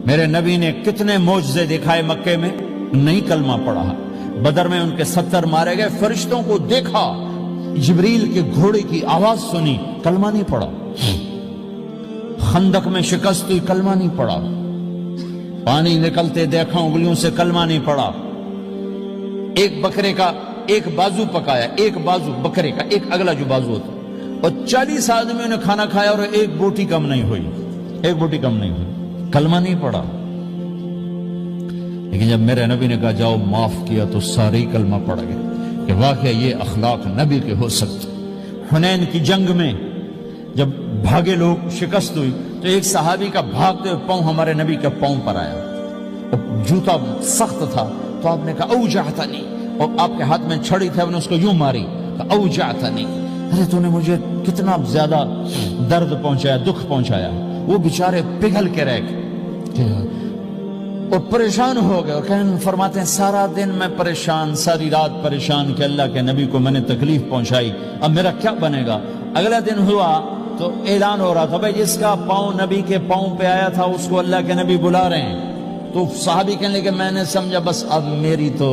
میرے نبی نے کتنے معجزے دکھائے مکے میں، نہیں کلمہ پڑھا۔ بدر میں ان کے 70 مارے گئے، فرشتوں کو دیکھا، جبریل کے گھوڑے کی آواز سنی، کلمہ نہیں پڑھا۔ خندق میں شکست ہوئی، کلمہ نہیں پڑھا۔ پانی نکلتے دیکھا، انگلیوں سے، کلمہ نہیں پڑھا۔ ایک بکرے کا ایک بازو پکایا، ایک بازو بکرے کا، ایک اگلا جو بازو ہوتا، اور 40 آدمیوں نے کھانا کھایا اور ایک بوٹی کم نہیں ہوئی، ایک بوٹی کم نہیں ہوئی، کلمہ نہیں پڑھا۔ لیکن جب میرے نبی نے کہا جاؤ معاف کیا تو سارے ہی کلمہ پڑھ گئے کہ واقعہ یہ اخلاق نبی کے ہو سکتے۔ حنین کی جنگ میں جب بھاگے لوگ، شکست ہوئی، تو ایک صحابی کا بھاگتے ہوئے پاؤں ہمارے نبی کے پاؤں پر آیا، اور جوتا سخت تھا، تو آپ نے کہا اوجعتنی، اور آپ کے ہاتھ میں چھڑی تھی، آپ نے اس کو یوں ماری، کہا اوجعتنی، ارے تو نے مجھے کتنا زیادہ درد پہنچایا، دکھ پہنچایا۔ وہ بیچارے پگھل کے رہ گئے اور پریشان ہو گئے، اور فرماتے ہیں سارا دن میں پریشان، ساری رات پریشان کہ اللہ کے نبی کو میں نے تکلیف پہنچائی، اب میرا کیا بنے گا۔ اگلا دن ہوا تو اعلان ہو رہا تھا بھائی جس کا پاؤں نبی کے پاؤں پہ آیا تھا اس کو اللہ کے نبی بلا رہے ہیں۔ تو صحابی کہنے لگے میں نے سمجھا بس اب میری تو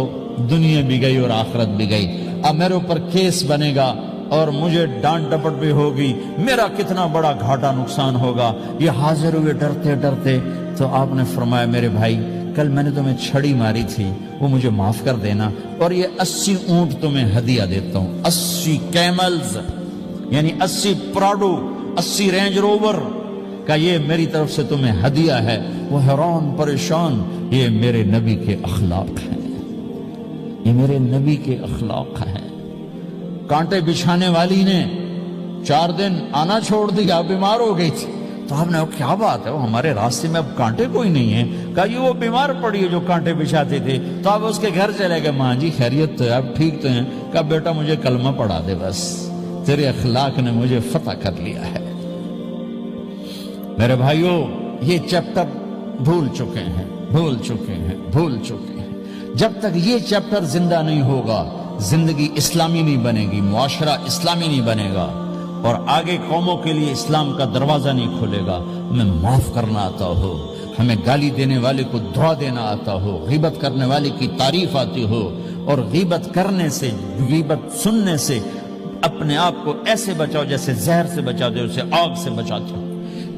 دنیا بھی گئی اور آخرت بھی گئی، اب میرے اوپر کیس بنے گا اور مجھے ڈانٹ ڈپٹ بھی ہوگی، میرا کتنا بڑا گھاٹا نقصان ہوگا۔ یہ حاضر ہوئے ڈرتے ڈرتے، تو آپ نے فرمایا میرے بھائی کل میں نے تمہیں چھڑی ماری تھی، وہ مجھے معاف کر دینا، اور یہ 80 اونٹ تمہیں ہدیہ دیتا ہوں، 80 کیملز یعنی 80 پراڈو، 80 رینج روور کا یہ میری طرف سے تمہیں ہدیہ ہے۔ وہ حیران پریشان، یہ میرے نبی کے اخلاق ہیں، یہ میرے نبی کے اخلاق ہیں۔ کانٹے بچھانے والی نے 4 دن آنا چھوڑ دیا، بیمار ہو گئی تھی، تو آپ نے کہا کیا بات ہے، وہ ہمارے راستے میں اب کانٹے کوئی نہیں ہیں، کہا یہ وہ بیمار پڑی ہے جو کانٹے بچھاتے تھے۔ تو آپ اس کے گھر چلے گئے، ماں جی خیریت تو ہے، آپ ٹھیک تو ہیں؟ کہا بیٹا مجھے کلمہ پڑھا دے، بس تیرے اخلاق نے مجھے فتح کر لیا ہے۔ میرے بھائیوں یہ چیپٹر بھول چکے ہیں، بھول چکے ہیں، بھول چکے ہیں۔ جب تک یہ چیپٹر زندہ نہیں ہوگا زندگی اسلامی نہیں بنے گی، معاشرہ اسلامی نہیں بنے گا، اور آگے قوموں کے لیے اسلام کا دروازہ نہیں کھلے گا۔ ہمیں معاف کرنا آتا ہو، ہمیں گالی دینے والے کو دعا دینا آتا ہو، غیبت کرنے والے کی تعریف آتی ہو، اور غیبت کرنے سے، غیبت سننے سے اپنے آپ کو ایسے بچاؤ جیسے زہر سے بچاتے ہو، اسے آگ سے بچاتے ہو۔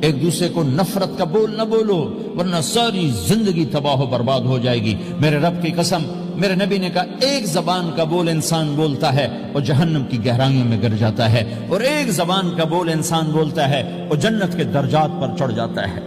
ایک دوسرے کو نفرت کا بول نہ بولو ورنہ ساری زندگی تباہ و برباد ہو جائے گی۔ میرے رب کی قسم، میرے نبی نے کہا ایک زبان کا بول انسان بولتا ہے اور جہنم کی گہرائیوں میں گر جاتا ہے، اور ایک زبان کا بول انسان بولتا ہے اور جنت کے درجات پر چڑھ جاتا ہے۔